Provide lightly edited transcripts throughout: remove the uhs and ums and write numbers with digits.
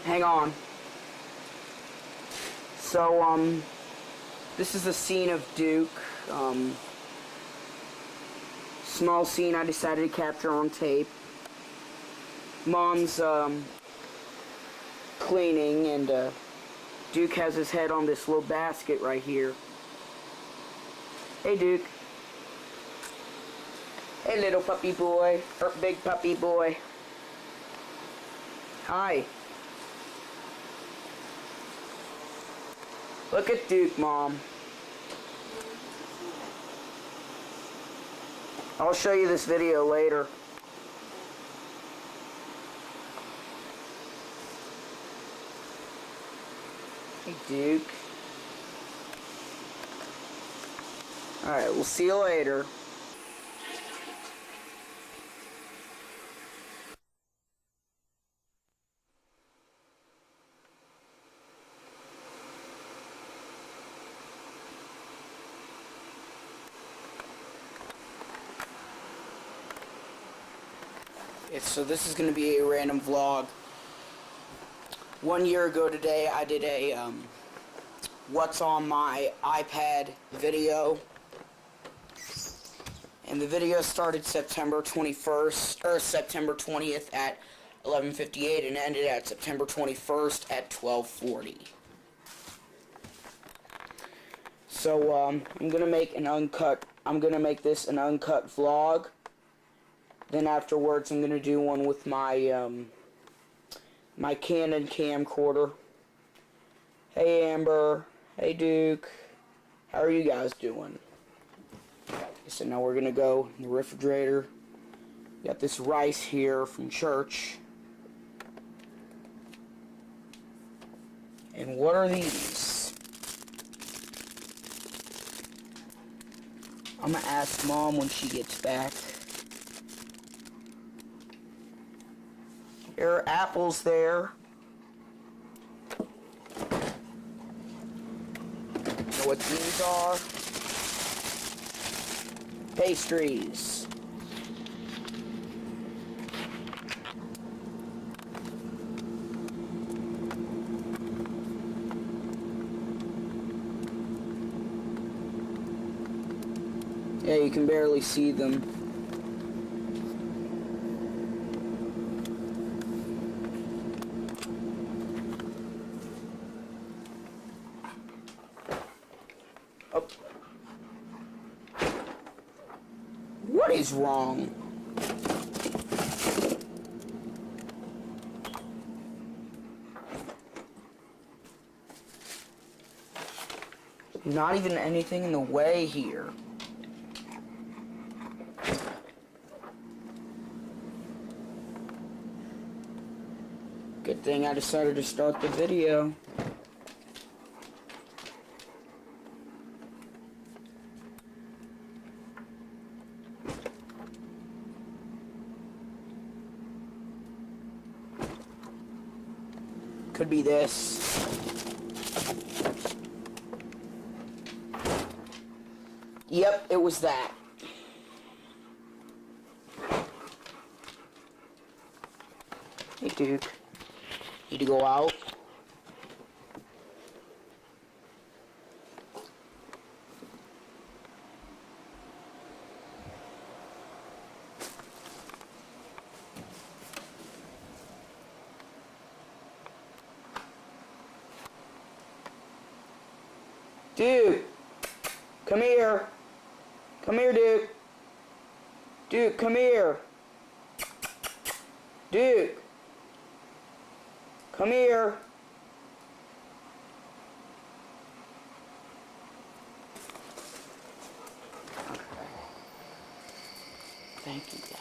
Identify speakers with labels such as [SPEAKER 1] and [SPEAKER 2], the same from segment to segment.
[SPEAKER 1] Hang on. So, this is a scene of Duke. Small scene I decided to capture on tape. Mom's, cleaning, and, Duke has his head on this little basket right here. Hey, Duke. Hey, little puppy boy. Or big puppy boy. Hi. Look at Duke, Mom. I'll show you this video later. Hey, Duke. Alright, we'll see you later. So this is going to be a random vlog. 1 year ago today, I did a what's on my iPad video. And the video started September 21st, or September 20th at 11:58 and ended at September 21st at 12:40. So, I'm going to make this an uncut vlog. Then afterwards, I'm going to do one with my, my Canon camcorder. Hey, Amber. Hey, Duke. How are you guys doing? So now we're going to go in the refrigerator. Got this rice here from church. And what are these? I'm going to ask Mom when she gets back. There are apples there. Know what these are? Pastries. Yeah, you can barely see them. Oh. What is wrong? Not even anything in the way here. Good thing I decided to start the video. Could be this. Yep, it was that. Hey, Duke. Need to go out? Duke, come here. Come here, Duke. Duke, come here. Duke, come here. Okay. Thank you, guys.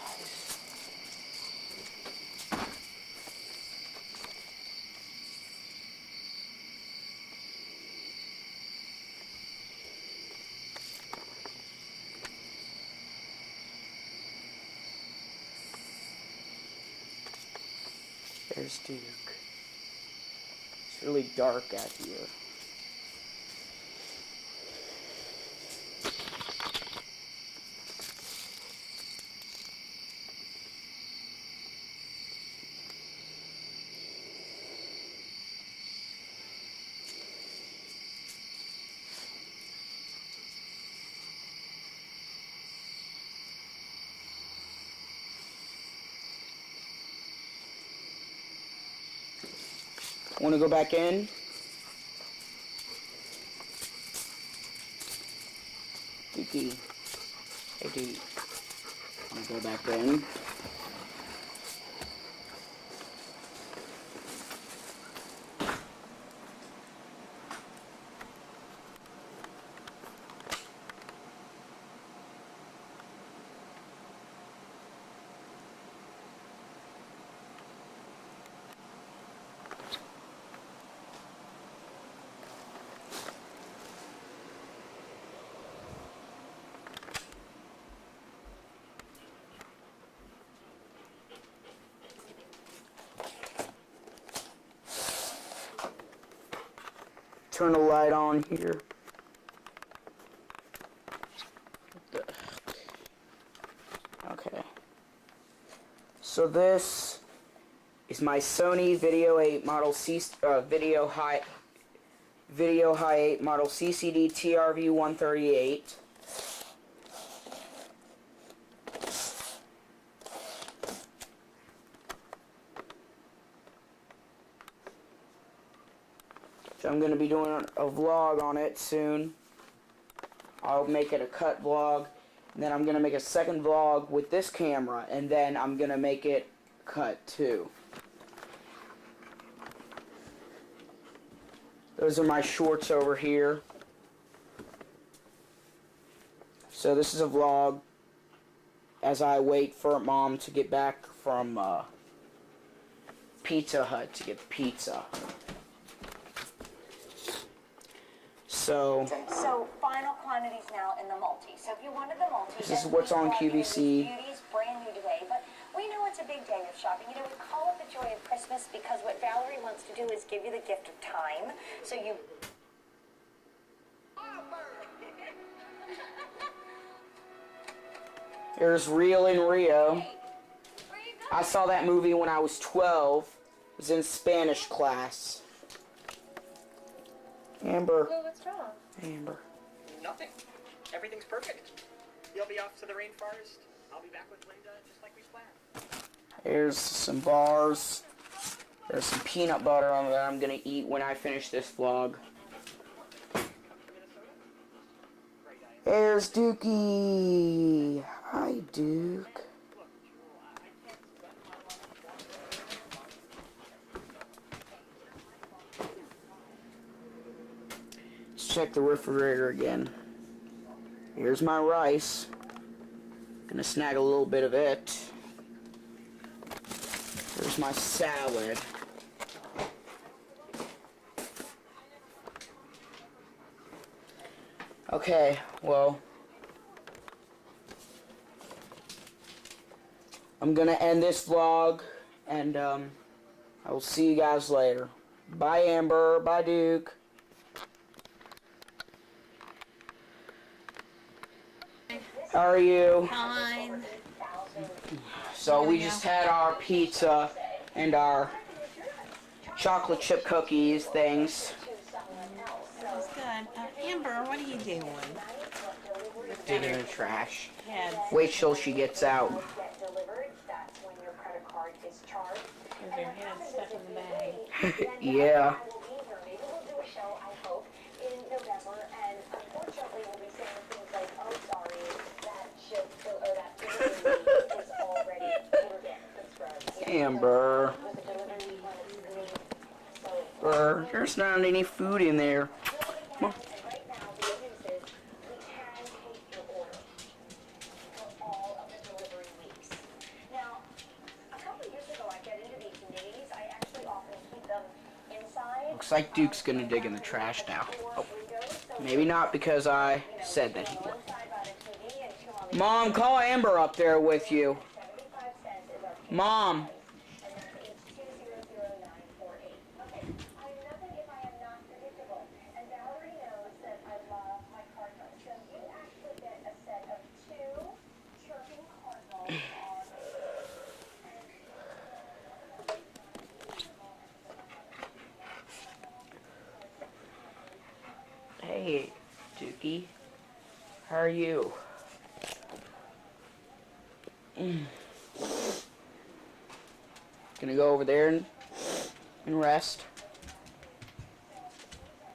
[SPEAKER 1] There's Duke. It's really dark out here. Want to go back in? Dookie. Hey, dude. Want to go back in? Turn the light on here. Okay. So this is my Sony Video 8 model Video High 8 model CCD TRV 138. So I'm going to be doing a vlog on it soon. I'll make it a cut vlog. And then I'm going to make a second vlog with this camera. And then I'm going to make it cut too. Those are my shorts over here. So this is a vlog as I wait for Mom to get back from Pizza Hut to get pizza. So
[SPEAKER 2] final quantities now in the multi. So if you wanted the multi,
[SPEAKER 1] this is what's on QVC.
[SPEAKER 2] Beauty's brand new today, but we know it's a big day of shopping. You know, we call it the joy of Christmas because what Valerie wants to do is give you the gift of time. So you.
[SPEAKER 1] Here's Real in Rio. I saw that movie when I was 12. It was in Spanish class. Amber.
[SPEAKER 3] Well, what's wrong?
[SPEAKER 1] Amber.
[SPEAKER 4] Nothing. Everything's perfect. You'll be off to the rainforest. I'll be back with Linda just like we planned.
[SPEAKER 1] Here's some bars. There's some peanut butter on that I'm going to eat when I finish this vlog. There's Dookie. Hi, Duke. Let's check the refrigerator again. Here's my rice. Gonna snag a little bit of it. Here's my salad. Okay, well, I'm gonna end this vlog, and I will see you guys later. Bye, Amber. Bye, Duke. How are you?
[SPEAKER 3] Fine.
[SPEAKER 1] So we just had our pizza and our chocolate chip cookies things.
[SPEAKER 3] That's good. Amber, what are you doing?
[SPEAKER 1] Digging in the trash.
[SPEAKER 3] Heads.
[SPEAKER 1] Wait till she gets out.
[SPEAKER 3] With your head stuck in the bag.
[SPEAKER 1] Yeah. Amber. There's not any food in there. Come on. Looks like Duke's gonna dig in the trash now. Oh, maybe not because I said that he would. Mom, call Amber up there with you. Mom. Hey, Dookie. How are you? Gonna go over there and rest.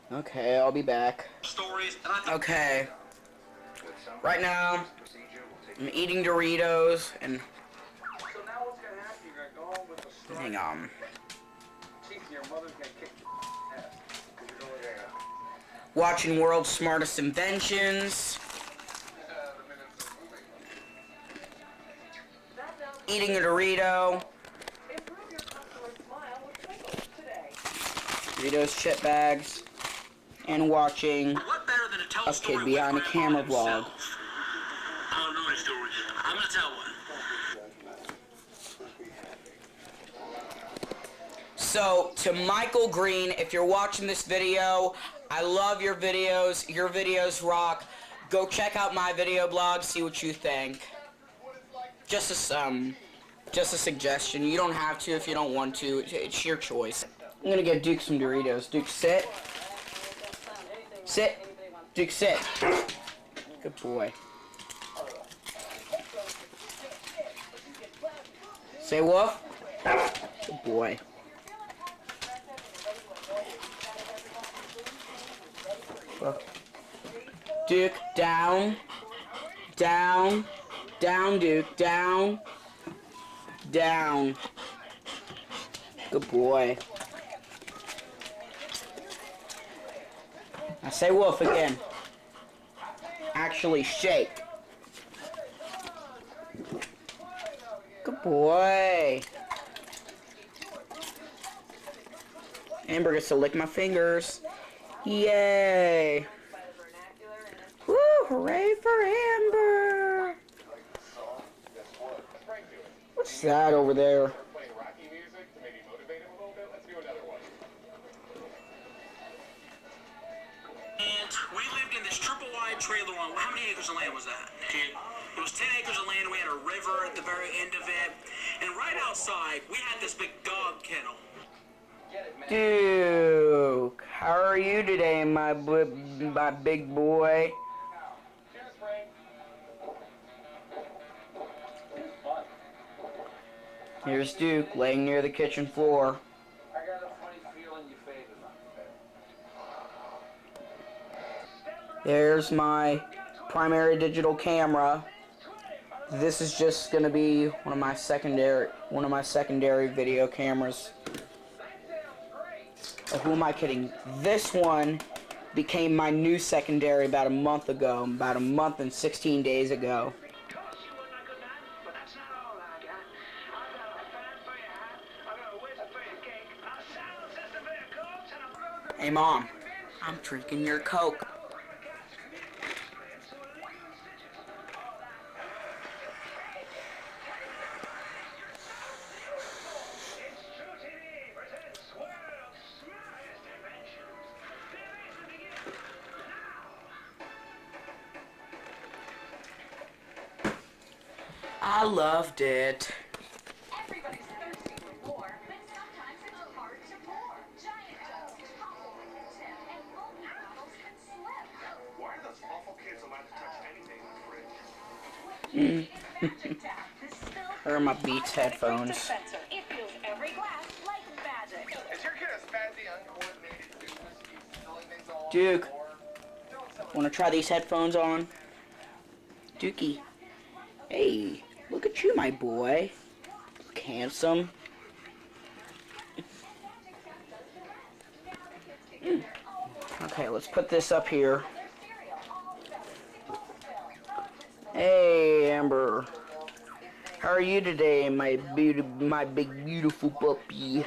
[SPEAKER 1] Okay, I'll be back.
[SPEAKER 4] Stories.
[SPEAKER 1] Okay. Right now, I'm eating Doritos and...
[SPEAKER 5] So now what's gonna happen? You're gonna go home with the straw.
[SPEAKER 1] Hang on.
[SPEAKER 5] Your mother's gonna kick your ass. 'Cause you're going there.
[SPEAKER 1] Watching World's Smartest Inventions. Eating a Dorito. Doritos chip bags. And watching
[SPEAKER 4] What better than to tell
[SPEAKER 1] a kid behind a camera vlog.
[SPEAKER 4] I don't know any stories. I'm gonna tell one.
[SPEAKER 1] So, to Michael Green, if you're watching this video, I love your videos. Your videos rock. Go check out my video blog, see what you think. Just a suggestion. You don't have to if you don't want to. It's your choice. I'm gonna get Duke some Doritos. Duke, sit. Sit. Duke, sit. Good boy. Say woof. Good boy. Duke, down. Down. Down, Duke. Down. Down. Good boy. Now say woof again. Actually shake. Good boy. Amber gets to lick my fingers. Yay. Woo, hooray for Amber. What's that over there?
[SPEAKER 4] And we lived in this triple wide trailer on, how many acres of land was that? It was 10 acres of land. We had a river at the very end of it. And right outside, we had this big dog kennel.
[SPEAKER 1] Duke, how are you today, my big boy? Here's Duke, laying near the kitchen floor.
[SPEAKER 5] I got a funny feeling you faded on me.
[SPEAKER 1] There's my primary digital camera. This is just gonna be one of my secondary video cameras. Oh, who am I kidding? This one became my new secondary about a month ago, about a month and 16 days ago. Hey Mom, I'm drinking your Coke. I loved it.
[SPEAKER 2] Everybody's thirsty for more, but sometimes it's hard to pour. Giant jugs topple when you tip, and bulky bottles can slip.
[SPEAKER 5] Why are those awful kids allowed to touch anything in the fridge?
[SPEAKER 1] Or my Beats headphones.
[SPEAKER 2] It fills every glass like magic.
[SPEAKER 5] Is your kid a spazzy, uncoordinated doofus? He's filling things all
[SPEAKER 1] Duke,
[SPEAKER 5] over?
[SPEAKER 1] wanna try these headphones on? Dookie. Hey, look at you, my boy. Look handsome. Okay, let's put this up here. Hey, Amber. How are you today, my big beautiful puppy?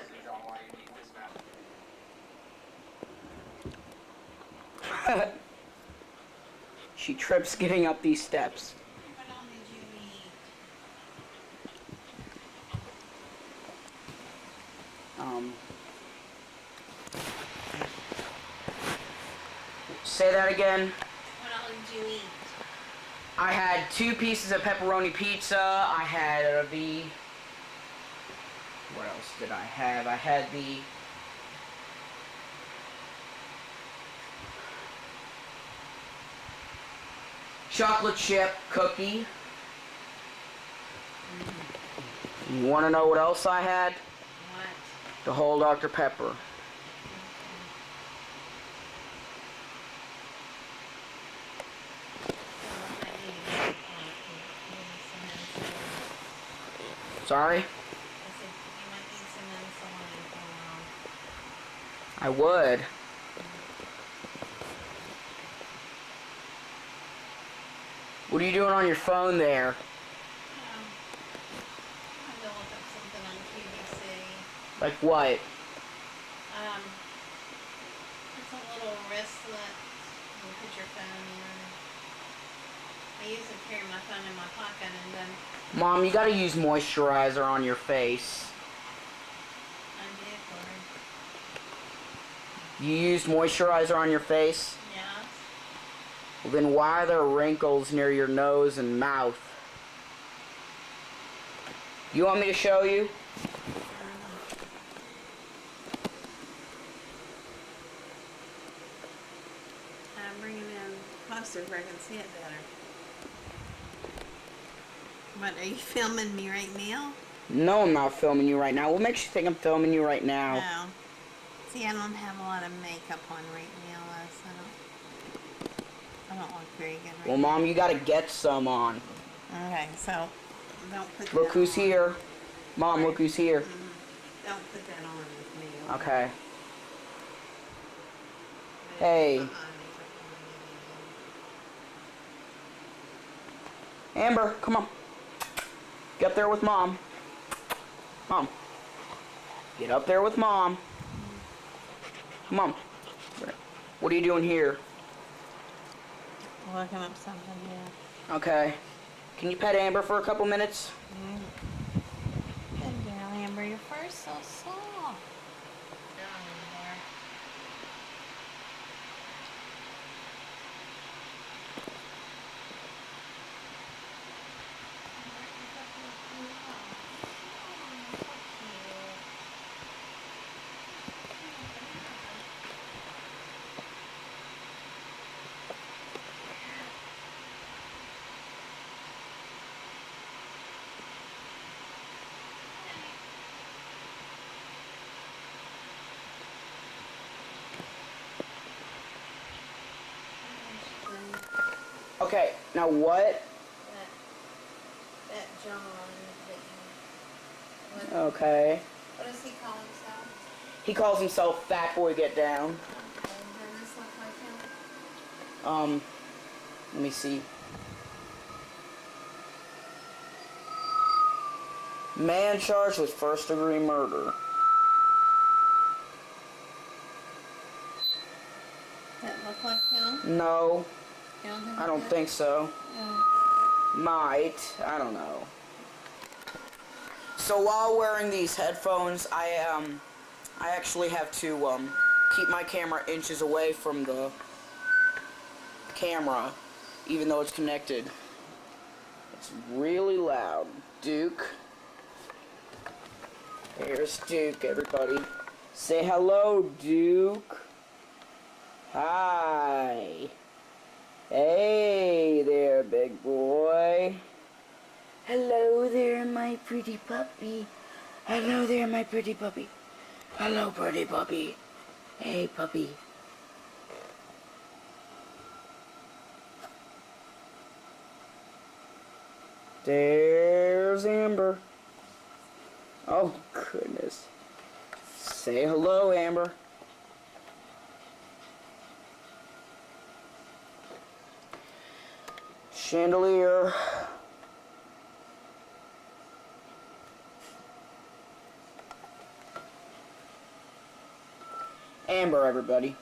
[SPEAKER 1] She trips getting up these steps. Say that again.
[SPEAKER 3] What all did you eat?
[SPEAKER 1] I had 2 pieces of pepperoni pizza. I had the... What else did I have? I had the... chocolate chip cookie. You want to know what else I had?
[SPEAKER 3] What?
[SPEAKER 1] The whole Dr. Pepper. Sorry?
[SPEAKER 3] I said you might need some insulin for
[SPEAKER 1] I would. What are you doing on your phone there?
[SPEAKER 3] I'm gonna look up something on QVC.
[SPEAKER 1] Like what?
[SPEAKER 3] It's a little wristlet. You can put your phone in. I usually carry my phone in my pocket and then
[SPEAKER 1] Mom, you gotta use moisturizer on your face.
[SPEAKER 3] I do for
[SPEAKER 1] You used moisturizer on your face?
[SPEAKER 3] yeah.
[SPEAKER 1] Well, then why are there wrinkles near your nose and mouth? You want me to show you?
[SPEAKER 3] I'm bringing in closer where I can see it better. What, are you filming me right now?
[SPEAKER 1] No, I'm not filming you right now. What makes you think I'm filming you right now?
[SPEAKER 3] No. See, I don't have a lot of makeup on right now, so I don't look very good right
[SPEAKER 1] Well, Mom, you gotta get some on.
[SPEAKER 3] now. Okay, so don't put
[SPEAKER 1] Look
[SPEAKER 3] that
[SPEAKER 1] who's
[SPEAKER 3] on.
[SPEAKER 1] here. Mom, look who's here.
[SPEAKER 3] Don't put that on with me.
[SPEAKER 1] Okay. Hey. Amber, come on. Get up there with Mom. Mom. Get up there with Mom. Come on. What are you doing here?
[SPEAKER 3] Looking up something here.
[SPEAKER 1] Okay. Can you pet Amber for a couple minutes?
[SPEAKER 3] Good girl, Amber. Your fur's so soft.
[SPEAKER 1] Okay, now what?
[SPEAKER 3] That John that you...
[SPEAKER 1] Okay.
[SPEAKER 3] What does he call himself?
[SPEAKER 1] He calls himself Fat Boy Get Down.
[SPEAKER 3] Okay, does this look like him?
[SPEAKER 1] Let me see. Man charged with first-degree murder.
[SPEAKER 3] That look like him?
[SPEAKER 1] No,
[SPEAKER 3] You don't think
[SPEAKER 1] I don't
[SPEAKER 3] it
[SPEAKER 1] think so.
[SPEAKER 3] does?
[SPEAKER 1] Might. I don't know. So while wearing these headphones, I actually have to keep my camera inches away from the camera, even though it's connected. It's really loud. Duke. Here's Duke, everybody. Say hello, Duke. Hi. Hey there, big boy. Hello there, my pretty puppy. Hello there, my pretty puppy. Hello, pretty puppy. Hey, puppy. There's Amber. Oh, goodness. Say hello, Amber. Chandelier. Amber, everybody.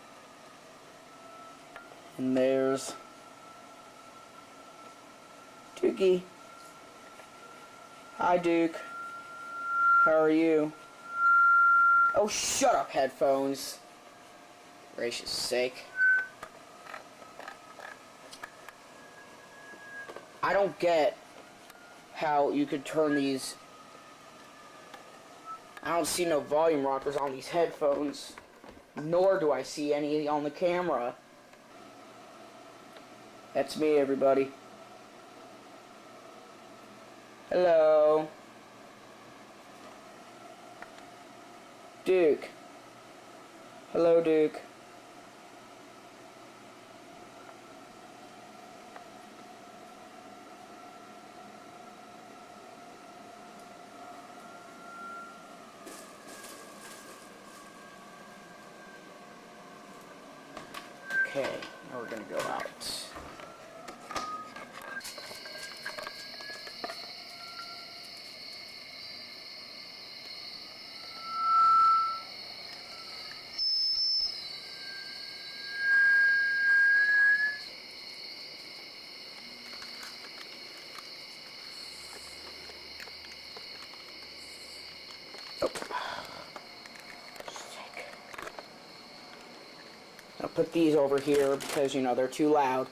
[SPEAKER 1] And there's Dukey. Hi, Duke. How are you? Oh, shut up, headphones. Gracious sake. I don't get how you could turn these... I don't see no volume rockers on these headphones. Nor do I see any on the camera. That's me, everybody. Hello. Duke. Hello, Duke. Okay, now we're gonna go out. I'll put these over here because, you know, they're too loud.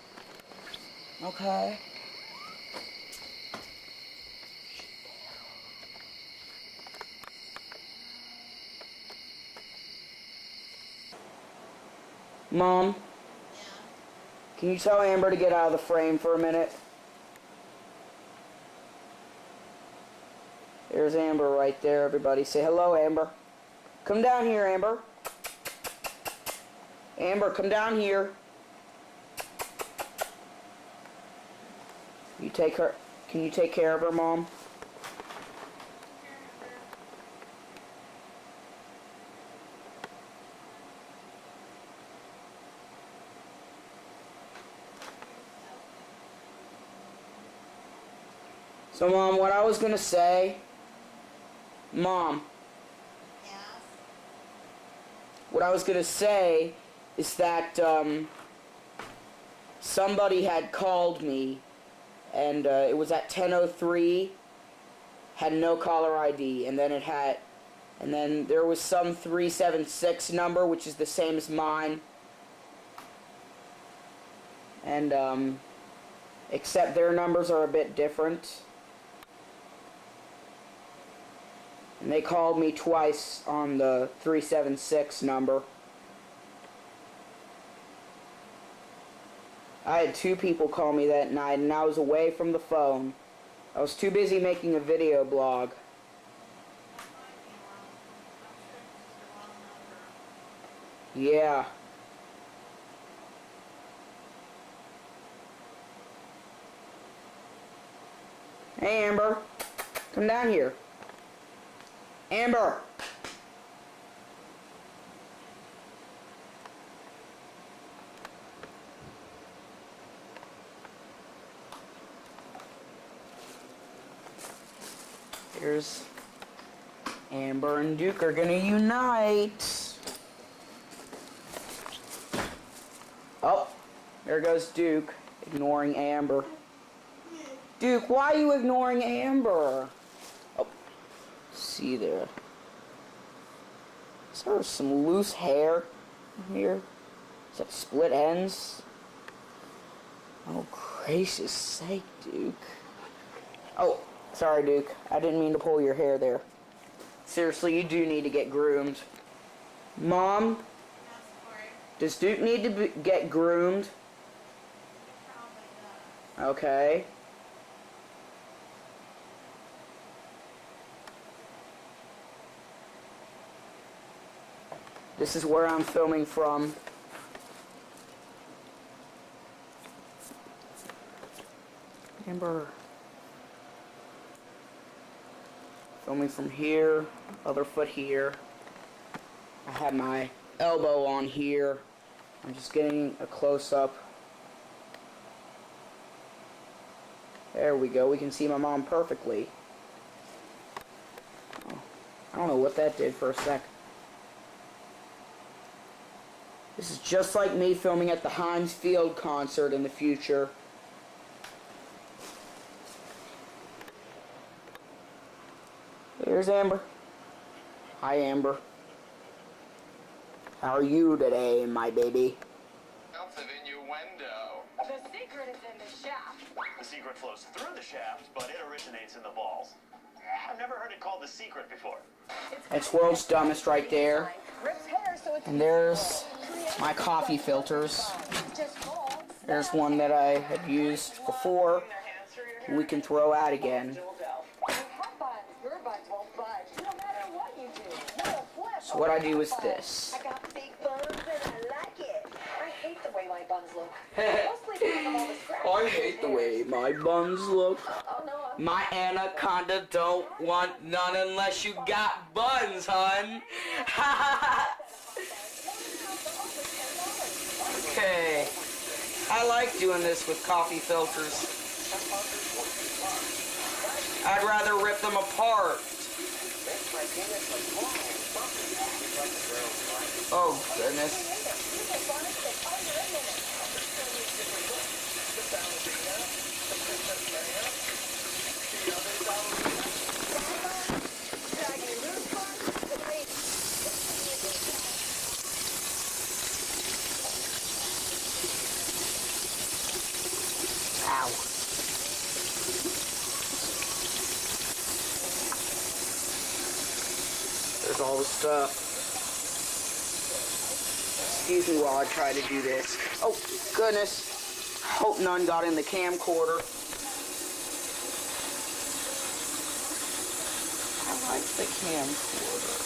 [SPEAKER 1] Okay. Mom,
[SPEAKER 3] Yeah.
[SPEAKER 1] can you tell Amber to get out of the frame for a minute? There's Amber right there, everybody. Say hello, Amber. Come down here, Amber. Amber, come down here. You take her. Can you take care of her, Mom? So, Mom, what I was gonna say, Mom,
[SPEAKER 3] Yes.
[SPEAKER 1] what I was gonna say is that somebody had called me, and it was at 10:03, had no caller ID, and then there was some 376 number, which is the same as mine, and except their numbers are a bit different. And they called me twice on the 376 number. I had 2 people call me that night, and I was away from the phone. I was too busy making a video blog. Yeah. Hey, Amber. Come down here. Amber! Here's Amber and Duke are gonna unite. Oh, there goes Duke, ignoring Amber. Duke, why are you ignoring Amber? Oh, see there. Is there some loose hair here? Is that split ends? Oh, gracious sake, Duke. Oh, sorry, Duke. I didn't mean to pull your hair there. Seriously, you do need to get groomed. Mom, does Duke need to get groomed? Okay. This is where I'm filming from. Amber. Filming from here, other foot here. I have my elbow on here. I'm just getting a close-up. There we go. We can see my mom perfectly. Oh, I don't know what that did for a sec. This is just like me filming at the Heinz Field concert in the future. Here's Amber. Hi, Amber. How are you today, my baby?
[SPEAKER 5] Of innuendo.
[SPEAKER 2] The secret is in the shaft.
[SPEAKER 6] The secret flows through the shaft, but it originates in the balls. I've never heard it called the secret before.
[SPEAKER 1] That's world's dumbest right there.
[SPEAKER 2] Rips hair, so it's
[SPEAKER 1] And there's my coffee filters.
[SPEAKER 2] just balls.
[SPEAKER 1] There's one that I had used before. We can throw out again.
[SPEAKER 2] You have buns. Your buns won't budge. No matter what you do. You'll flip.
[SPEAKER 1] So what I do is this.
[SPEAKER 2] I got big buns and I like it. I hate the way my buns look. Mostly because of all the scratches.
[SPEAKER 1] I hate the way my buns look.
[SPEAKER 2] Oh no, I'm
[SPEAKER 1] My anaconda don't want none unless you got buns, hun. Okay. I like doing this with coffee filters. I'd rather rip them apart. Oh, goodness. Ow. There's all the stuff. Excuse me while I try to do this. Oh, goodness. Hope none got in the camcorder. I like the camcorder.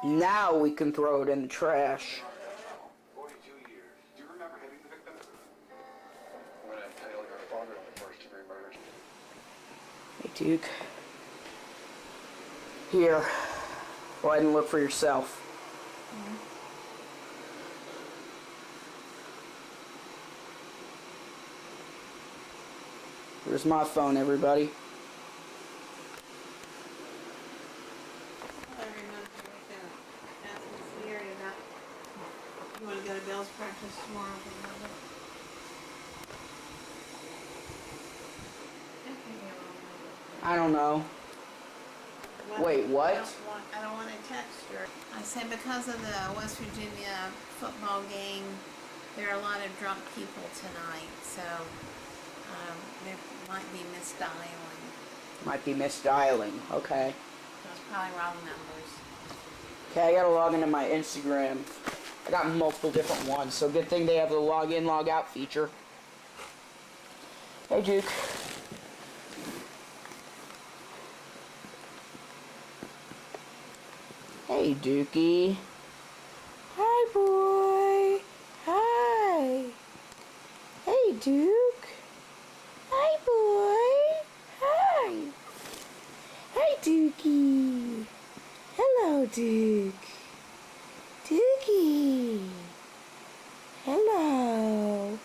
[SPEAKER 1] Now we can throw it in the trash.
[SPEAKER 5] 42 years. Do you remember hitting the victim? When I impaled your father in the first degree murder.
[SPEAKER 1] Hey, Duke. Here. Go ahead and look for yourself. Here's my phone, everybody.
[SPEAKER 3] Every month you were gonna ask Miss Leary about you want to go to Bill's practice tomorrow for Monday.
[SPEAKER 1] I don't know. Wait, what?
[SPEAKER 3] I don't want to text her. I said because of the West Virginia football game, there are a lot of drunk people tonight, so there might be misdialing.
[SPEAKER 1] Might be misdialing. Okay.
[SPEAKER 3] So it's probably wrong numbers.
[SPEAKER 1] Okay, I gotta log into my Instagram. I got multiple different ones, so good thing they have the log in, log out feature. Hey, Duke. Hey, Dookie. Hi, boy. Hi. Hey, Duke. Hi, boy. Hi. Hi, Dookie. Hello, Duke. Dookie. Hello.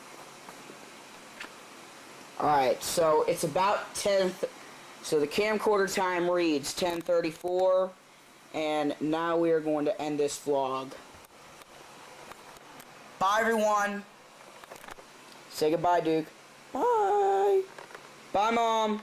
[SPEAKER 1] Alright, so it's about 10. So the camcorder time reads 10:34. And now we are going to end this vlog. Bye, everyone. Say goodbye, Duke. Bye. Bye, Mom.